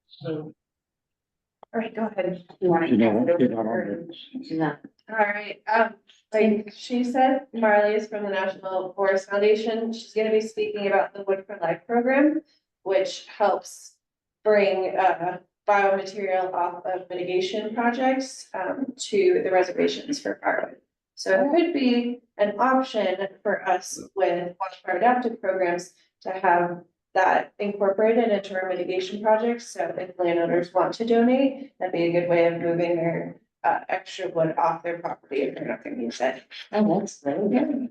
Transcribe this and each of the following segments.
So, all right, go ahead. You want to pass it over to her? All right, like she said, Marley is from the National Forest Foundation. She's gonna be speaking about the Wood for Life program, which helps bring biomaterial off of mitigation projects to the reservations for firewood. So it could be an option for us with wildfire adaptive programs to have that incorporated into our mitigation projects. So if landowners want to donate, that'd be a good way of moving their extra wood off their property if they're not gonna use it. Oh, that's very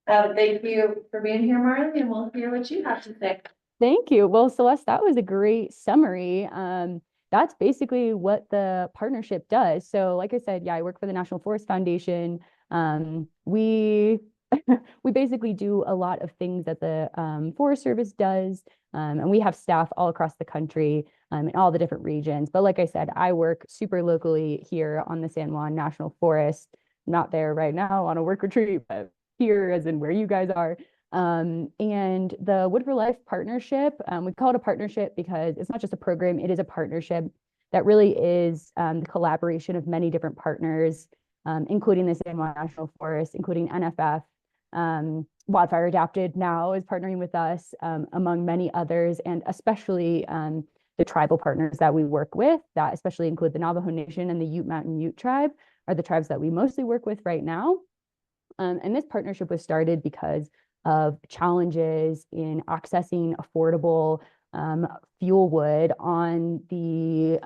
Thank you for being here, Marley, and we'll hear what you have to say. Thank you. Well, Celeste, that was a great summary. That's basically what the partnership does. So like I said, yeah, I work for the National Forest Foundation. We we basically do a lot of things that the Forest Service does. And we have staff all across the country in all the different regions. But like I said, I work super locally here on the San Juan National Forest. I'm not there right now on a work retreat, but here as in where you guys are. And the Wood for Life partnership, we call it a partnership because it's not just a program, it is a partnership that really is the collaboration of many different partners, including the San Juan National Forest, including NFF. Wildfire Adapted now is partnering with us, among many others, and especially the tribal partners that we work with, that especially include the Navajo Nation and the Ute Mountain Ute tribe are the tribes that we mostly work with right now. And this partnership was started because of challenges in accessing affordable fuel wood on the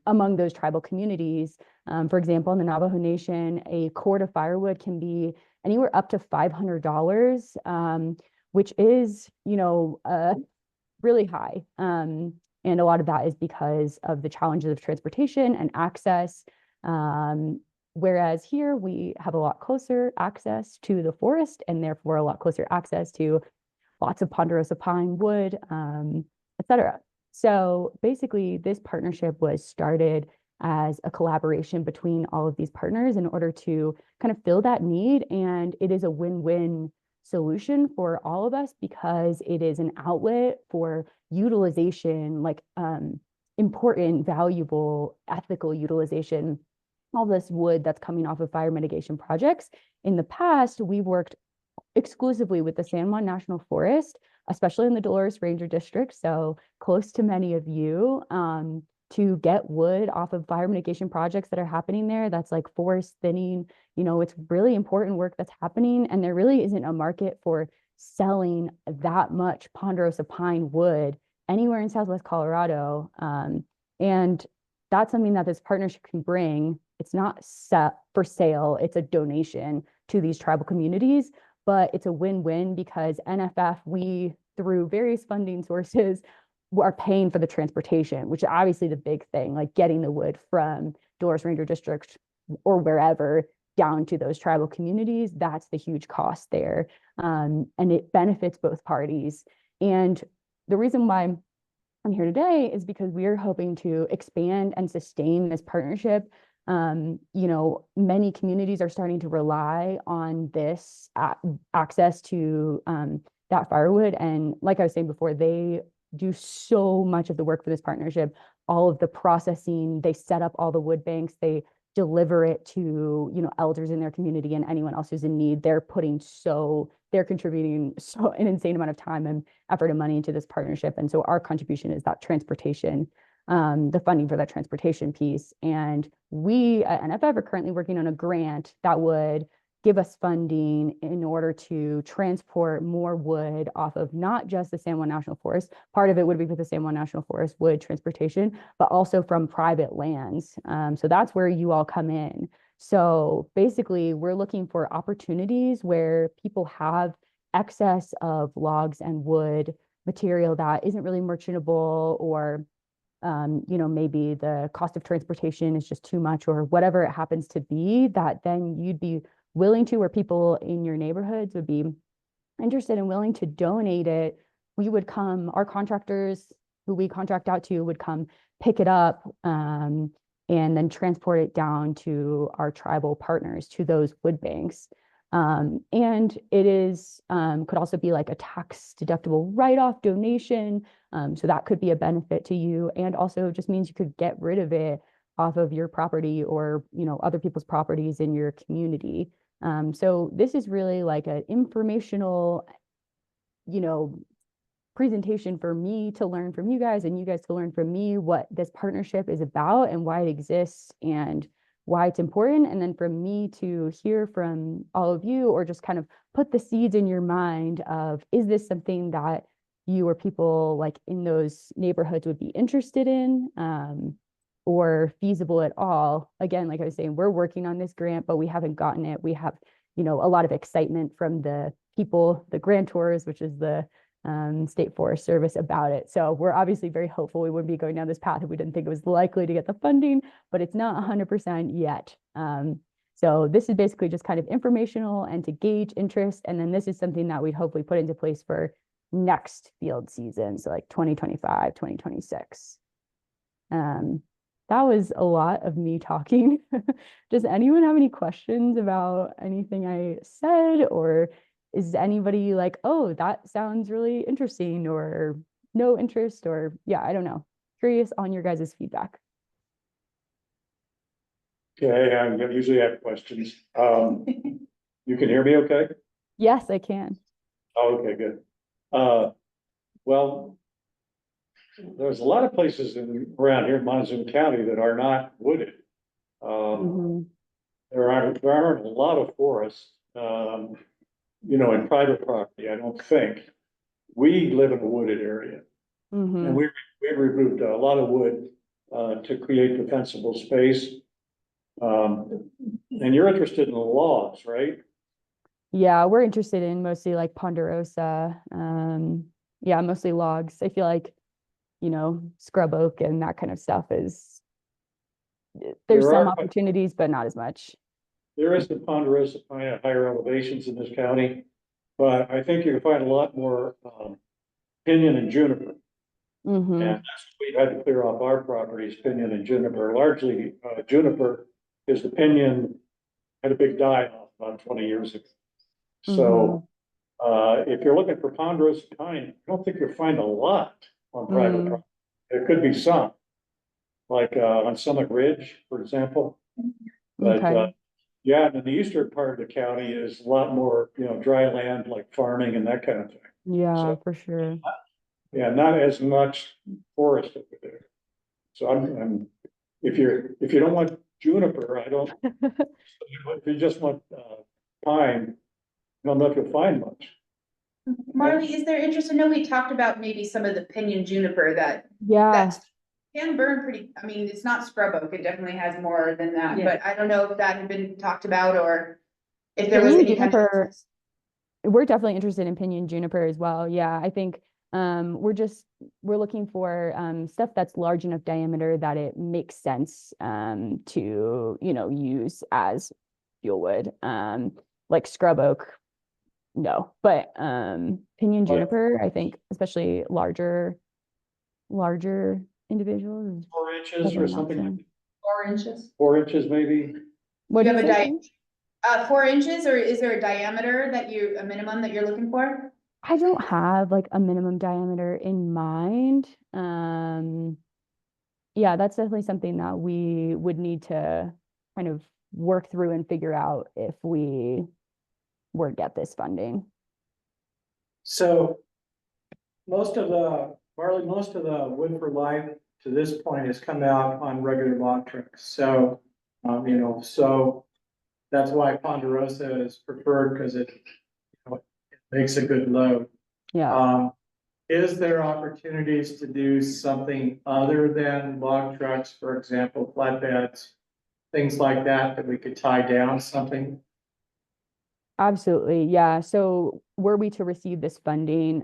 among those tribal communities. For example, in the Navajo Nation, a cord of firewood can be anywhere up to $500, which is, really high. And a lot of that is because of the challenges of transportation and access. Whereas here we have a lot closer access to the forest and therefore a lot closer access to lots of ponderosa pine wood, et cetera. So basically this partnership was started as a collaboration between all of these partners in order to kind of fill that need. And it is a win-win solution for all of us because it is an outlet for utilization, like important, valuable, ethical utilization, all this wood that's coming off of fire mitigation projects. In the past, we worked exclusively with the San Juan National Forest, especially in the Dolores Ranger District, so close to many of you, to get wood off of fire mitigation projects that are happening there. That's like forest thinning. It's really important work that's happening, and there really isn't a market for selling that much ponderosa pine wood anywhere in Southwest Colorado. And that's something that this partnership can bring. It's not set for sale, it's a donation to these tribal communities, but it's a win-win because NFF, we, through various funding sources, are paying for the transportation, which is obviously the big thing, like getting the wood from Dolores Ranger District or wherever down to those tribal communities. That's the huge cost there. And it benefits both parties. And the reason why I'm here today is because we are hoping to expand and sustain this partnership. Many communities are starting to rely on this access to that firewood. And like I was saying before, they do so much of the work for this partnership, all of the processing, they set up all the wood banks, they deliver it to, elders in their community and anyone else who's in need. They're contributing so an insane amount of time and effort and money into this partnership. And so our contribution is that transportation, the funding for that transportation piece. And we at NFF are currently working on a grant that would give us funding in order to transport more wood off of not just the San Juan National Forest. Part of it would be with the San Juan National Forest wood transportation, but also from private lands. So that's where you all come in. So basically, we're looking for opportunities where people have excess of logs and wood material that isn't really merchantable, or maybe the cost of transportation is just too much, or whatever it happens to be, that then you'd be willing to, or people in your neighborhoods would be interested and willing to donate it. We would come, our contractors who we contract out to would come pick it up and then transport it down to our tribal partners, to those wood banks. And it is could also be like a tax deductible write-off donation. So that could be a benefit to you, and also just means you could get rid of it off of your property or, you know, other people's properties in your community. So this is really like an informational, you know, presentation for me to learn from you guys and you guys to learn from me what this partnership is about and why it exists and why it's important. And then for me to hear from all of you, or just kind of put the seeds in your mind of, is this something that you or people like in those neighborhoods would be interested in, or feasible at all? Again, like I was saying, we're working on this grant, but we haven't gotten it. We have, you know, a lot of excitement from the people, the grantors, which is the State Forest Service, about it. So we're obviously very hopeful. We wouldn't be going down this path if we didn't think it was likely to get the funding, but it's not 100% yet. So this is basically just kind of informational and to gauge interest. And then this is something that we'd hopefully put into place for next field season. So like 2025, 2026. That was a lot of me talking. Does anyone have any questions about anything I said, or is anybody like, oh, that sounds really interesting, or no interest, or yeah, I don't know. Curious on your guys' feedback. Okay, I usually have questions. You can hear me okay? Yes, I can. Oh, okay, good. Well, there's a lot of places around here in Montezuma County that are not wooded. Mhm. There aren't a lot of forests, you know, in private property, I don't think. We live in a wooded area, and Mhm. we removed a lot of wood to create defensible space. And you're interested in the logs, right? Yeah, we're interested in mostly like ponderosa. Yeah, mostly logs. I feel like, you know, scrub oak and that kind of stuff is, there's There some are, opportunities, but not as much. there is the ponderosa pine at higher elevations in this county, but I think you can find a lot more pinyon and juniper. Mm-hmm. And that's what we've had to clear off our properties, pinyon and juniper. Largely, juniper is the pinyon had a big die-off about 20 years ago. So, if you're looking for ponderosa pine, I don't think you'll find a lot on private property. There could be some, like, on Summit Ridge, for example. But, Okay. yeah, and in the eastern part of the county is a lot more, you know, dry land, like farming and that kind of thing. Yeah, So, for sure. yeah, not as much forest over there. So if you don't want juniper, I don't, if you just want, pine, I don't know if you'll find much. Marley, is there interest? I know we talked about maybe some of the pinyon juniper that Yeah, that's can burn pretty, I mean, it's not scrub oak, it definitely has more than that, but I don't know if that had been talked about or if there was pinyon any kind of juniper, interest. we're definitely interested in pinyon juniper as well. Yeah, I think we're looking for stuff that's large enough diameter that it makes sense to, you know, use as fuel wood. Like scrub oak, no, but pinyon juniper, I think, especially larger individuals. 4 inches Definitely or an something, option. 4 inches. 4 inches maybe. What Do do you you have a say? 4 inches, or is there a diameter that a minimum that you're looking for? I don't have like a minimum diameter in mind. Yeah, that's definitely something that we would need to kind of work through and figure out if we were to get this funding. So most of the Wood for Life to this point has come out on regular log trucks. So, you know, so that's why Ponderosa is preferred, because it, you know, it makes a good load. Yeah. Is there opportunities to do something other than log trucks, for example, flatbeds, things like that, that we could tie down something? Absolutely. Yeah. So were we to receive this funding,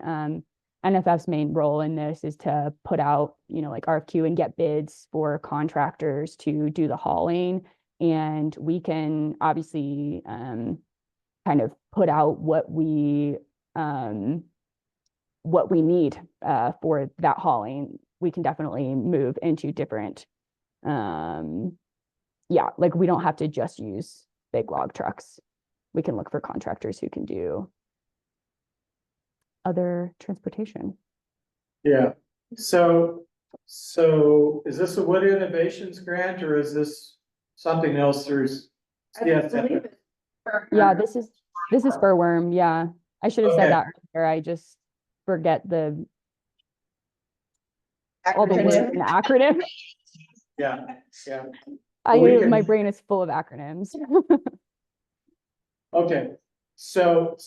NFF's main role in this is to put out, you know, like RFQ and get bids for contractors to do the hauling. And we can obviously kind of put out what we need for that hauling. We can definitely move into different, yeah, like we don't have to just use big log trucks. we can look for contractors who can do other transportation. Yeah, so is this a Wood Innovations grant or is this something else through? I Yes, believe it's for Yeah, her. this is Furworm. Yeah, I should have said Okay. that earlier. I just forget all the words Acronym. and acronym. yeah, yeah, We can- My brain is full of acronyms. okay. So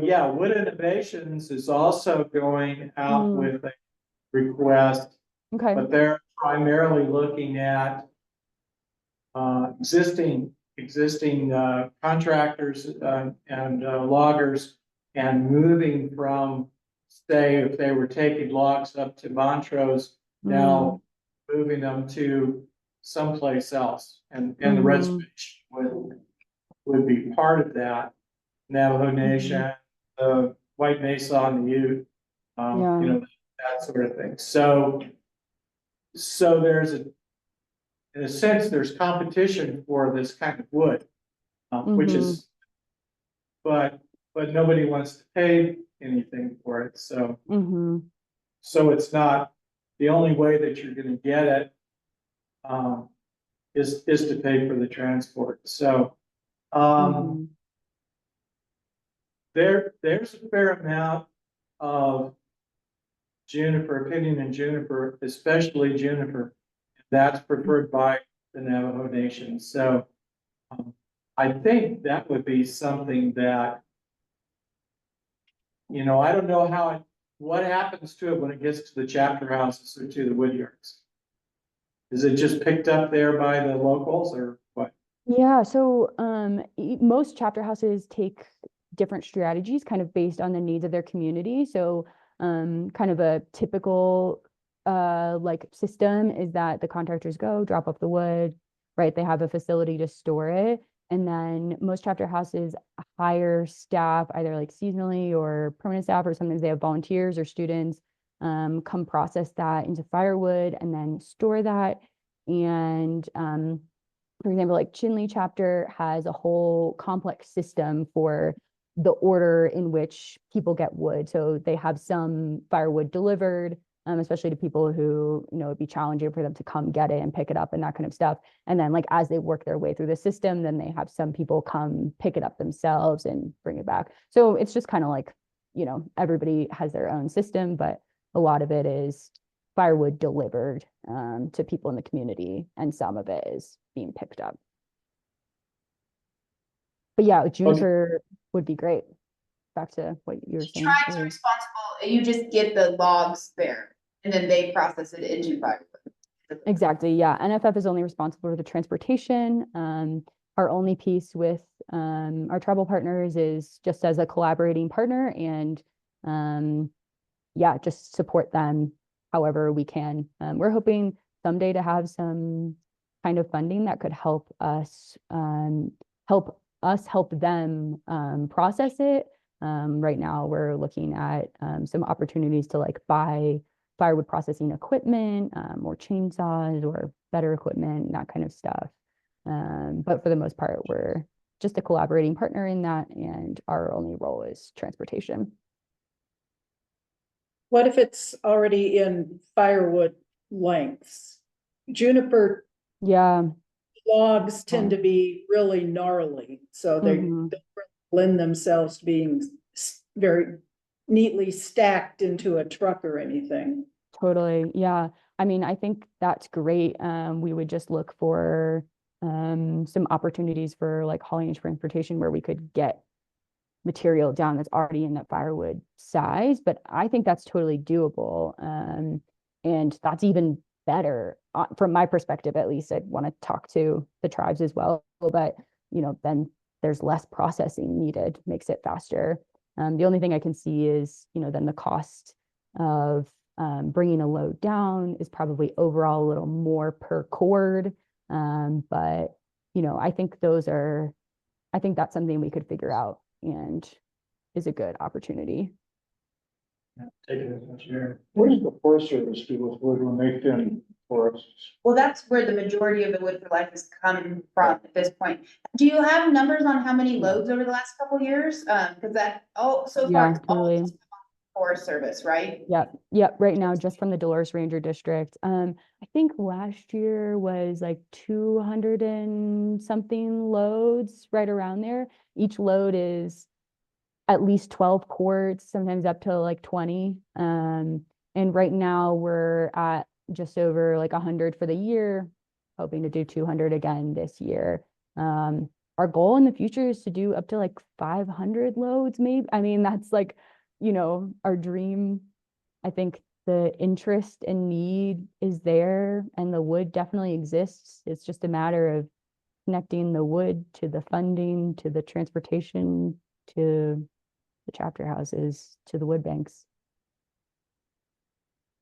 yeah, Wood Innovations is also going out with a request, Okay. but they're primarily looking at existing contractors and loggers and moving from, say, if they were taking logs up to Montrose, now moving them to someplace else, and the reservation would be part of that. Navajo Nation, the White Mesa and the Ute, Yeah. you know, that sort of thing. So there's in a sense, there's competition for this kind of wood, which is, but nobody wants to pay anything for it. So it's not, the only way that you're going to get it is to pay for the transport. So there's a fair amount of juniper, opinion in juniper, especially juniper, that's preferred by the Navajo Nation. So I think that would be something that, you know, I don't know what happens to it when it gets to the chapter houses or to the wood yards. Is it just picked up there by the locals or what? Yeah, so most chapter houses take different strategies kind of based on the needs of their community. So kind of a typical like system is that the contractors go drop off the wood, right? They have a facility to store it. And then most chapter houses hire staff either like seasonally or permanent staff, or sometimes they have volunteers or students come process that into firewood and then store that. And for example, like Chinle chapter has a whole complex system for the order in which people get wood. So they have some firewood delivered, especially to people who, you know, it'd be challenging for them to come get it and pick it up and that kind of stuff. And then like as they work their way through the system, then they have some people come pick it up themselves and bring it back. So it's just kind of like, you know, everybody has their own system, but a lot of it is firewood delivered to people in the community, and some of it is being picked up. But yeah, juniper would be great. Back to what you were saying. Tribes are responsible, you just get the logs there and then they process it into firewood. Exactly, yeah. NFF is only responsible for the transportation. Our only piece with our tribal partners is just as a collaborating partner, and yeah, just support them however we can. We're hoping someday to have some kind of funding that could help us help them process it. Right now, we're looking at some opportunities to like buy firewood processing equipment, or chainsaws or better equipment, that kind of stuff. But for the most part, we're just a collaborating partner in that, and our only role is transportation. What if it's already in firewood lengths? Juniper Yeah. logs tend to be really gnarly, so they don't lend themselves to being very neatly stacked into a truck or anything. Totally. Yeah. I mean, I think that's great. We would just look for some opportunities for like hauling and transportation where we could get material down that's already in that firewood size, but I think that's totally doable. And that's even better from my perspective, at least. I'd want to talk to the tribes as well, but you know, then there's less processing needed, makes it faster. The only thing I can see is, you know, then the cost of bringing a load down is probably overall a little more per cord. But, you know, I think that's something we could figure out and is a good opportunity. Take it as much air. What does the Forest Service do with wood when they thin forests. Well, that's where the majority of the wood for life is coming from at this point. Do you have numbers on how many loads over the last couple years? Cause that, so far, Yeah, it's all totally. Forest Service, right? Yep, right now, just from the Dolores Ranger District. I think last year was like 200 and something loads, right around there. Each load is at least 12 quarts, sometimes up to like 20. And right now we're at just over like 100 for the year, hoping to do 200 again this year. Our goal in the future is to do up to like 500 loads, maybe. I mean, that's like, our dream. I think the interest and need is there, and the wood definitely exists. It's just a matter of connecting the wood to the funding, to the transportation, to the chapter houses, to the wood banks.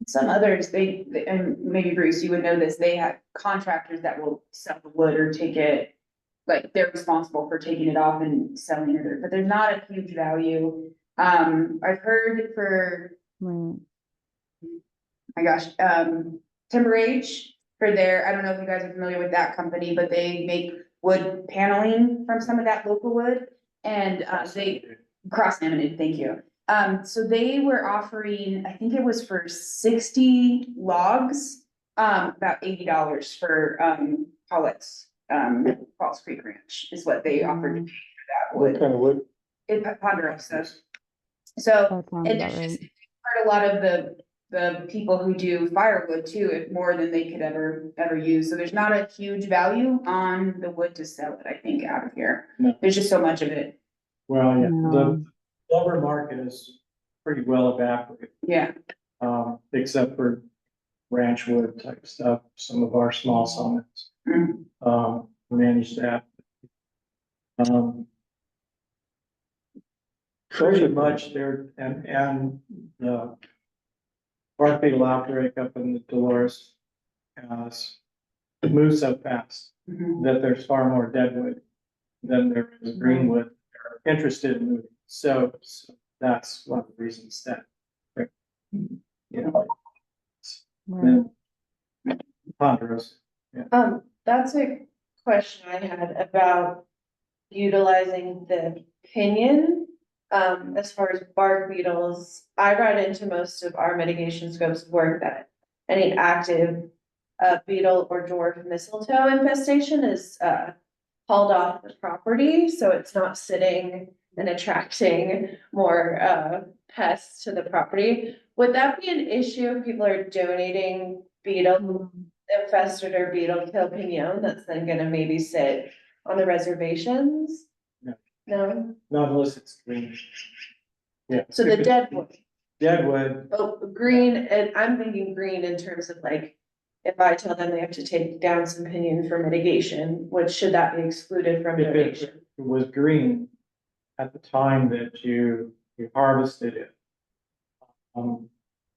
Some others, and maybe Bruce, you would know this, they have contractors that will sell the wood or take it. Like they're responsible for taking it off and selling it, but there's not a huge value. I've heard for, Right. my gosh, Timber Age for their, I don't know if you guys are familiar with that company, but they make wood paneling from some of that local wood. And cross laminated, thank you. So they were offering, I think it was for 60 logs, about $80 for Pollett's, Falls Creek Ranch is what they offered to pay for that What wood. kind of wood? In Ponderosa. So, That sounds and about there's just right. quite a lot of the people who do firewood too, if more than they could ever use. So there's not a huge value on the wood to sell it, I think, out of here. No. There's just so much of it. Well, yeah, No. the lumber market is pretty well evaporated, Yeah. except for ranch wood type stuff, some of our small sawmills. Mm. Manage that. Pretty much there, and the bark beetle outbreak up in the Dolores it moves so fast Mhm. that there's far more deadwood than there is greenwood that are interested in moving. So that's one of the reasons that, you know, Right. Ponderosa. That's a question I had about utilizing the pinion. As far as bark beetles, I run into most of our mitigation scopes of work that any active beetle or dwarf mistletoe infestation is hauled off the property, so it's not sitting and attracting more pests to the property. Would that be an issue if people are donating beetle infested or beetle kill pinion that's then gonna maybe sit on the reservations? No. No, Not unless it's green. Yeah. so the deadwood, Deadwood, oh, green, and I'm thinking green in terms of like, if I tell them they have to take down some pinion for mitigation, what should that be excluded from if it donation? was green at the time that you harvested it.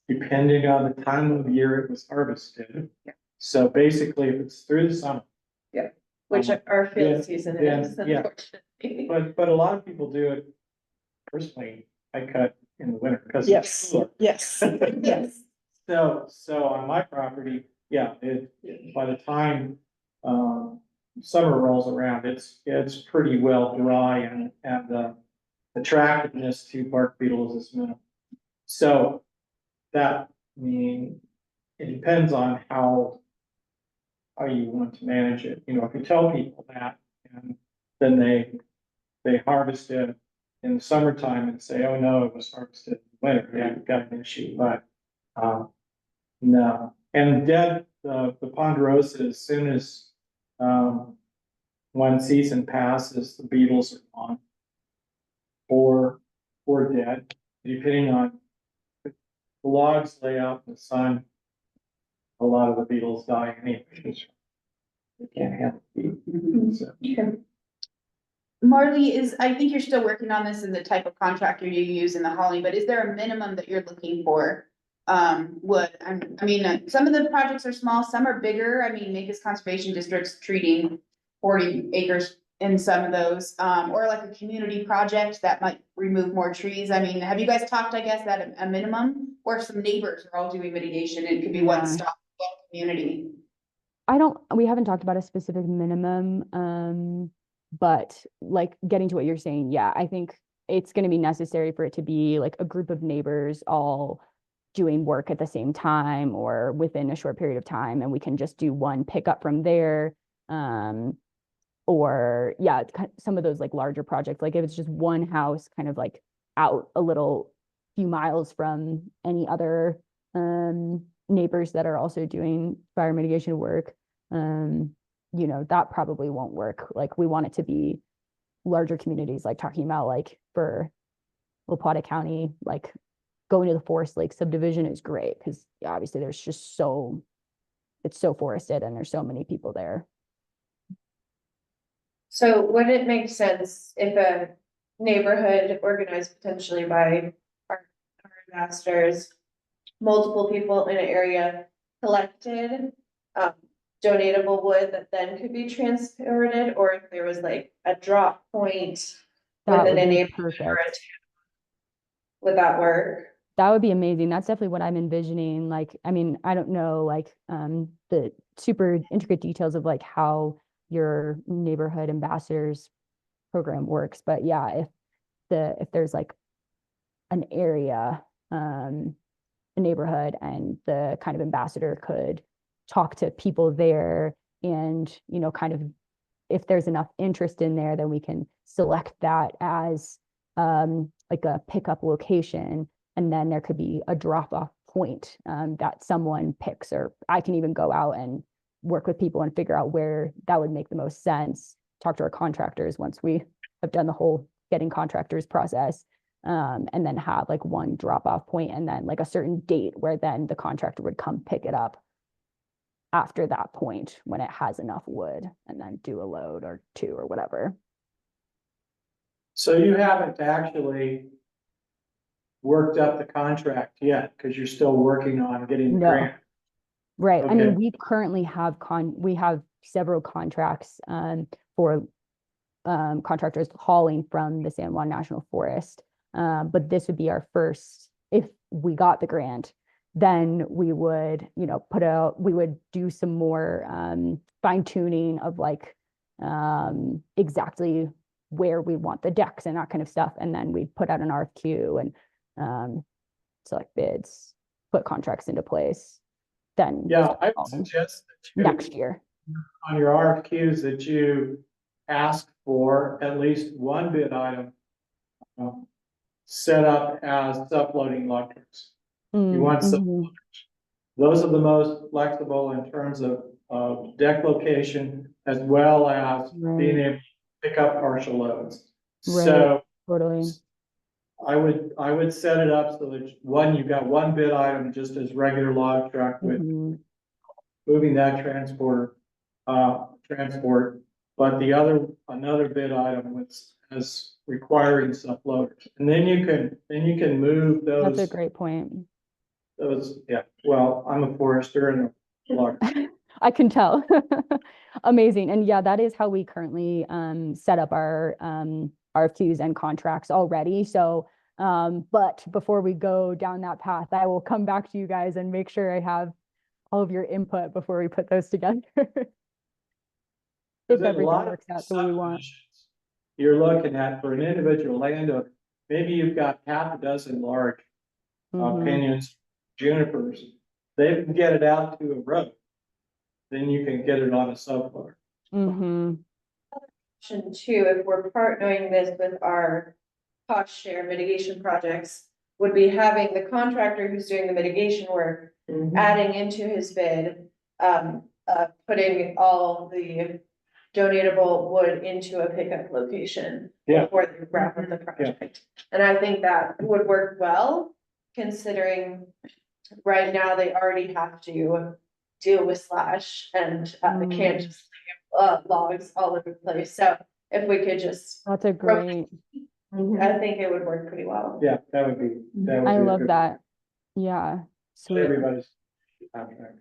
Depending on the time of year it was harvested. Yeah. So basically, if it's through the summer. Which our Then- field season is, then, yeah. unfortunately. But a lot of people do it. Personally, I cut in the winter because. Yes, yes, yes. So on my property, yeah, by the time, summer rolls around, it's pretty well dry and the attractiveness to bark beetles is minimal. So that, I mean, it depends on how you want to manage it. You know, if you tell people that and then they harvest it in the summertime and say, oh no, it was harvested in the winter, yeah, you've got an issue, but, no. And the ponderosa, as soon as, one season passes, the beetles are gone. Or dead, depending on the logs lay out in the sun. A lot of the beetles die anyway. They can't handle heat. So, Marley, I think you're still working on this and the type of contractor you use in the hauling, but is there a minimum that you're looking for? Some of the projects are small, some are bigger. I mean, Mancos Conservation District's treating 40 acres in some of those, or like a community project that might remove more trees. I mean, have you guys talked, I guess, at a minimum? Or if some neighbors are all doing mitigation, it could be one Yeah. stop community? We haven't talked about a specific minimum, but like getting to what you're saying, yeah, I think it's gonna be necessary for it to be like a group of neighbors all doing work at the same time or within a short period of time, and we can just do one pickup from there. Or yeah, some of those like larger projects, like if it's just one house kind of like out a little few miles from any other neighbors that are also doing fire mitigation work, that probably won't work. Like we want it to be larger communities, like talking about like for Lapata County, like going to the Forest Lake subdivision is great because obviously there's just it's so forested and there's so many people there. So would it make sense if a neighborhood organized potentially by our investors, multiple people in an area collected, donatable wood that then could be transported, or if there was like a drop point That within would a be neighborhood or a perfect. town? Would that work? That would be amazing. That's definitely what I'm envisioning. Like, I mean, I don't know like the super intricate details of like how your neighborhood ambassadors program works, but yeah, if there's like an area, a neighborhood, and the kind of ambassador could talk to people there and kind of if there's enough interest in there, then we can select that as like a pickup location, and then there could be a drop off point that someone picks, or I can even go out and work with people and figure out where that would make the most sense. Talk to our contractors once we have done the whole getting contractors process, and then have like one drop off point and then like a certain date where then the contractor would come pick it up after that point when it has enough wood and then do a load or two or whatever. So you haven't actually worked up the contract yet, because you're still working on getting the No. grant. Right. I Okay. mean, we currently have we have several contracts for contractors hauling from the San Juan National Forest. But this would be our first, if we got the grant, then we would, we would do some more fine tuning of like exactly where we want the decks and that kind of stuff. And then we'd put out an RFQ and select bids, put contracts into place. Then Yeah, I would suggest that you, next year. on your RFQs, that you ask for at least one bid item set up as self-loading log trucks. You want some, those are the most flexible in terms of deck location, as well as being able to pick up partial loads. Right. So Totally. I would set it up so that you've got one bid item just as regular log truck with moving that transport, but another bid item was as requiring self-loaders. And then you can move those. That's a great point. Yeah, well, I'm a forester and a logger. I can tell. Amazing. And yeah, that is how we currently set up our RFQs and contracts already. So, but before we go down that path, I will come back to you guys and make sure I have all of your input before we put those together. If everything works out the way we want. You're looking at, for an individual landowner, maybe you've got half a dozen large pinions, junipers. They can get it out to a road. Then you can get it on a subfloor. Option two, if we're partnering this with our cost share mitigation projects, would be having the contractor who's doing the mitigation work, adding into his bid, putting all the donatable wood into a pickup location. Yeah. Before they wrap up the project. And I think that would work well, considering right now they already have to deal with slash and they can't just leave logs all over the place. So if we could just. That's a great. I think it would work pretty well. Yeah, that would be. I love that. Yeah. Sweet. Everybody's contract.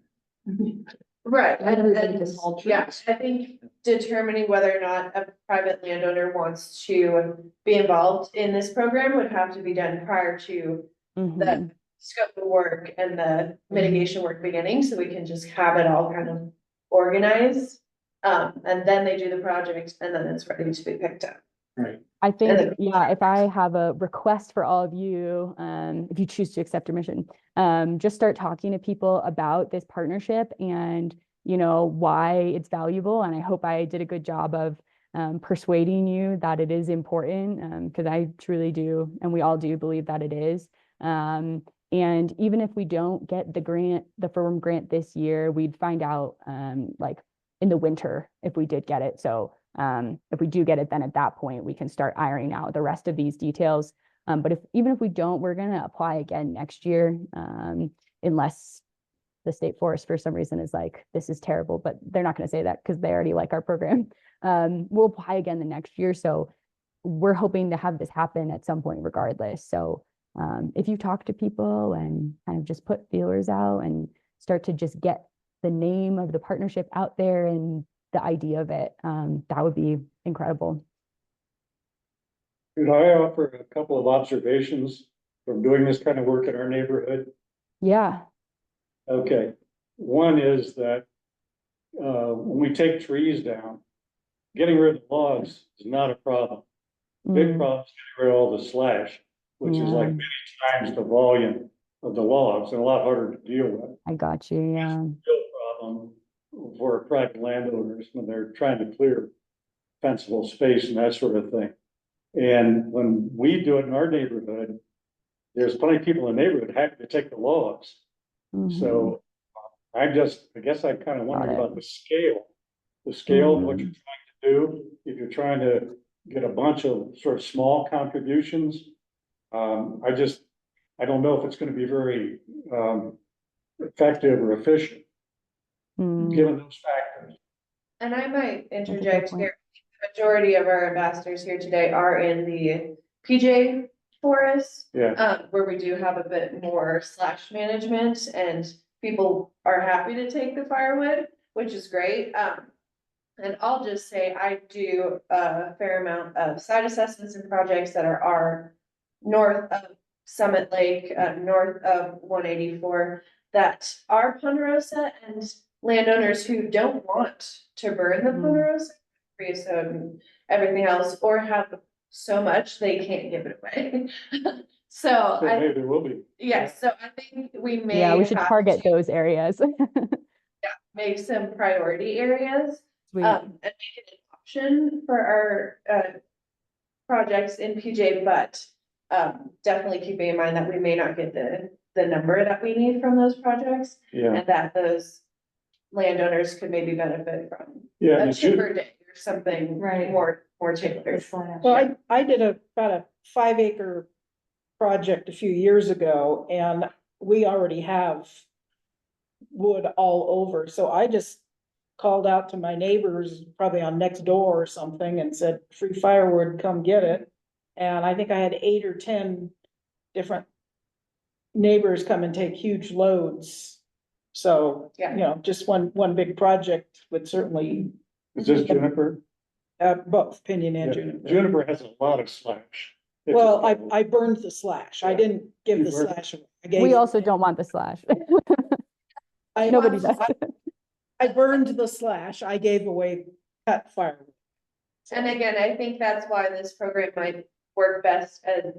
Right, Everybody can haul yeah, trucks. I think determining whether or not a private landowner wants to be involved in this program would have to be done prior to the scope of work and the mitigation work beginning, so we can just have it all kind of organized. And then they do the project and then it's ready to be picked up. Right. I think, then- yeah, if I have a request for all of you, if you choose to accept a mission, just start talking to people about this partnership and, you know, why it's valuable. And I hope I did a good job of persuading you that it is important, because I truly do, and we all do believe that it is. And even if we don't get the grant, the firm grant this year, we'd find out like in the winter if we did get it. So if we do get it, then at that point we can start ironing out the rest of these details. But even if we don't, we're going to apply again next year, unless the state forest for some reason is like, this is terrible, but they're not going to say that because they already like our program. We'll apply again the next year. So we're hoping to have this happen at some point regardless. So if you talk to people and kind of just put feelers out and start to just get the name of the partnership out there and the idea of it, that would be incredible. Could I offer a couple of observations from doing this kind of work in our neighborhood? Yeah. Okay, one is that when we take trees down, getting rid of logs is not a problem. Big Mm, problem is getting rid of all the slash, which is like Yeah. many times the volume of the logs and a lot harder to deal with. I got you. Yeah. Real problem for private landowners when they're trying to clear fencible space and that sort of thing. And when we do it in our neighborhood, there's plenty of people in the neighborhood happy to take the logs. Mhm. So I guess I kind of wonder Got it. about the scale of what you're trying to do. If you're trying to get a bunch of sort of small contributions, I don't know if it's going to be very effective or efficient, Mm, given those factors. And I might a good interject point. here. The majority of our ambassadors here today are in the PJ forest, Yeah, where we do have a bit more slash management and people are happy to take the firewood, which is great. And I'll just say I do a fair amount of site assessments and projects that are north of Summit Lake, north of 184, that are Ponderosa, and landowners who don't want to burn the Mm. Ponderosa, creosote and everything else, or have so much they can't give it away. So so I, maybe there will be. yes, so I think we may Yeah, we should have target to those areas. make some priority areas. Sweet. And make it an option for our, projects in PJ, but, definitely keeping in mind that we may not get the number that we need from those projects, Yeah, and that those landowners could maybe benefit from yeah. a the Ju- timber day or something Right. more tailored. Well, I did about a 5 acre project a few years ago and we already have wood all over. So I just called out to my neighbors, probably on next door or something, and said, free firewood, come get it. And I think I had 8 or 10 different neighbors come and take huge loads. So, Yeah. you know, just one big project would certainly, Is this juniper? both pinyon and Yeah, juniper. Juniper has a lot of slash. It's Well, a- I burned the slash. I didn't give You the burned- slash away. I gave We it- also don't want the slash. I- Nobody does. I burned the slash. I gave away cut firewood. And again, I think that's why this program might work best as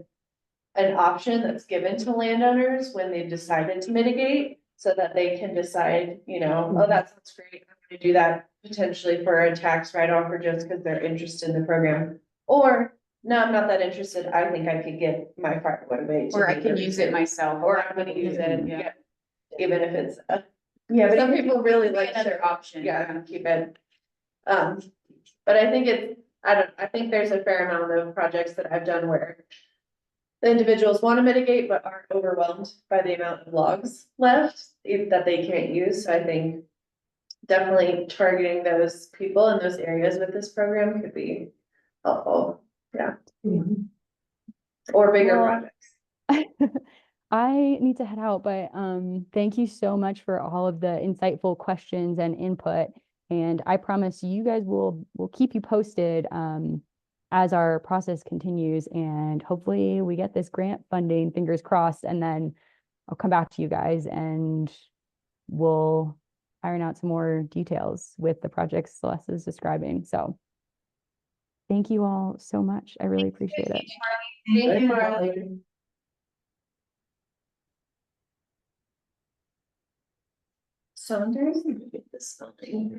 an option that's given to landowners when they've decided to mitigate, so that they can decide, you know, oh, that sounds great, I'm gonna do that potentially for a tax write-off or just because they're interested in the program. Or, no, I'm not that interested, I think I could get my firewood away. to Or I make can it- use it myself. Or I'm gonna use it, Yeah. yeah, even if it's, Yeah, but some even people really like another their option. yeah, keep it. But I think I think there's a fair amount of projects that I've done where the individuals want to mitigate, but aren't overwhelmed by the amount of logs left that they can't use. So I think definitely targeting those people in those areas with this program could be helpful, or bigger Well, projects. I need to head out, but thank you so much for all of the insightful questions and input. And I promise you guys will keep you posted as our process continues, and hopefully we get this grant funding, fingers crossed, and then I'll come back to you guys and we'll iron out some more details with the projects Celeste is describing. So thank you all so much. I really appreciate it. Thank you, Marley. So I'm going to get this spelling.